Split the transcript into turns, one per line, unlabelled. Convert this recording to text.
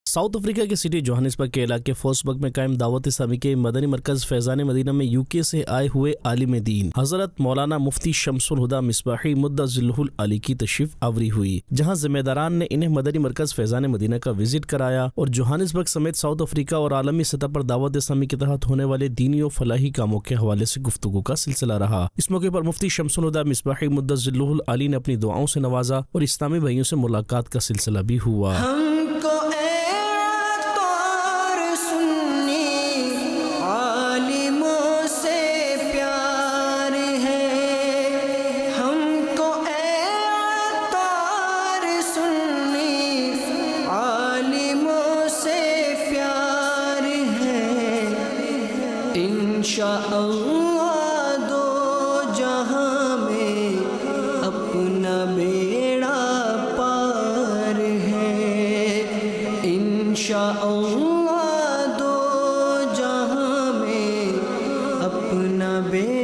South Africa کے city Johannesburg کے علاقے فوسبرگ میں قائم دعوت اسلامی کے مدنی مرکز فیضان مدینہ میں UK سے آئے ہوئے عالم دین حضرت مولانا مفتی شمس الہدیٰ مصباحی مدۃ ظلہ العالی کی تشریف آوری ہوئی، جہاں ذمہ داران نے انہیں مدنی مرکز فیضان مدینہ کا وزٹ کرایا اور جوہانسبرگ سمیت ساؤتھ افریقہ اور عالمی سطح پر دعوت اسلامی کے تحت ہونے والے دینی و فلاحی کاموں کے حوالے سے گفتگو کا سلسلہ رہا۔ اس موقع پر مفتی شمس الہدیٰ مصباحی مدۃ ظلہ العالی نے اپنی دعاؤں سے نوازا اور اسلامی بھائیوں سے ملاقات کا سلسلہ بھی ہوا۔
انشاءاللہ دو جہاں میں اپنا بیڑا پار ہے، انشاءاللہ دو جہاں میں اپنا بیڑا